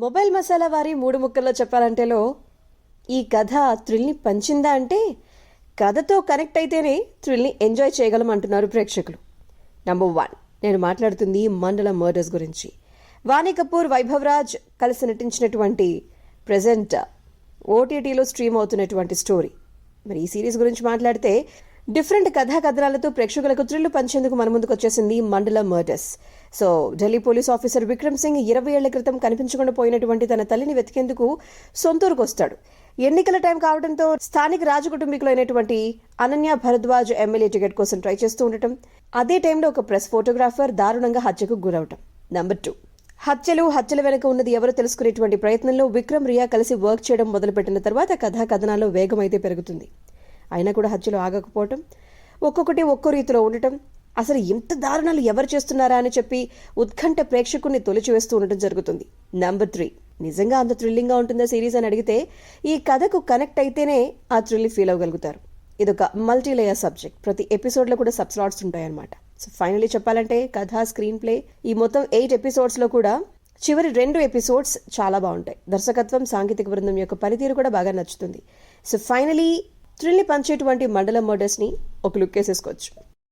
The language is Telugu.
మొబైల్ మసాలా వారి 3 ముక్కల్లో చెప్పాలంటేలో ఈ కథ థ్రిల్ని పంచిందా అంటే కథతో కనెక్ట్ అయితేనే థ్రిల్ని ఎంజాయ్ చేయగలం అంటున్నారు ప్రేక్షకులు. నంబర్ 1, నేను మాట్లాడుతుంది మండల మర్డర్స్ గురించి. వాణి కపూర్, వైభవ్ రాజ్ కలిసి నటించినటువంటి ప్రెజెంట్ ఓటీటీలో స్ట్రీమ్ అవుతున్నటువంటి స్టోరీ. మరి ఈ సిరీస్ గురించి మాట్లాడితే డిఫరెంట్ కథనాలతో ప్రేక్షకులకు థ్రిల్ పంచేందుకు మన ముందుకు వచ్చేసింది మండల murders. So Delhi police officer Vikram Singh 20 ఏళ్ల క్రితం కనిపించకుండా పోయినటువంటి తన తల్లిని వెతికేందుకు సొంతూరుకు వస్తాడు. ఎన్నికల టైం కావడంతో స్థానిక రాజకుటుంబీకులైనటువంటి అనన్య భరద్వాజ్ ఎమ్మెల్యే టికెట్ కోసం ట్రై చేస్తూ ఉండటం, అదే టైంలో ఒక ప్రెస్ ఫోటోగ్రాఫర్ దారుణంగా హత్యకు గురవటం. నంబర్ 2, హత్యల వెనుక ఉన్నది ఎవరో తెలుసుకునేటువంటి ప్రయత్నంలో విక్రమ్, రియా కలిసి వర్క్ చేయడం మొదలుపెట్టిన తర్వాత కథనాల్లో వేగం అయితే పెరుగుతుంది. అయినా కూడా హత్యలు ఆగకపోవటం, ఒక్కొక్కటి ఒక్కో రీతిలో ఉండటం, అసలు ఇంత దారుణాలు ఎవరు చేస్తున్నారా అని చెప్పి ఉత్కంఠ ప్రేక్షకుల్ని తొలిచివేస్తూ ఉండటం జరుగుతుంది. నంబర్ 3, నిజంగా అంత థ్రిల్లింగ్గా ఉంటుందా సిరీస్ అని అడిగితే ఈ కథకు కనెక్ట్ అయితేనే ఆ థ్రిల్ ఫీల్ అవ్వగలుగుతారు. ఇదొక మల్టీ లేయర్ సబ్జెక్ట్. ప్రతి ఎపిసోడ్లో కూడా సబ్ స్లాట్స్ ఉంటాయన్నమాట. సో ఫైనలీ చెప్పాలంటే కథ, స్క్రీన్ ప్లే, ఈ మొత్తం 8 ఎపిసోడ్స్లో కూడా చివరి 2 ఎపిసోడ్స్ చాలా బాగుంటాయి. దర్శకత్వం, సాంకేతిక బృందం యొక్క పనితీరు కూడా బాగా నచ్చుతుంది. సో ఫైనలీ థ్రిల్ని పంచేటువంటి మండలం మర్డర్స్ని ఒక లుక్ వేసేసుకోవచ్చు.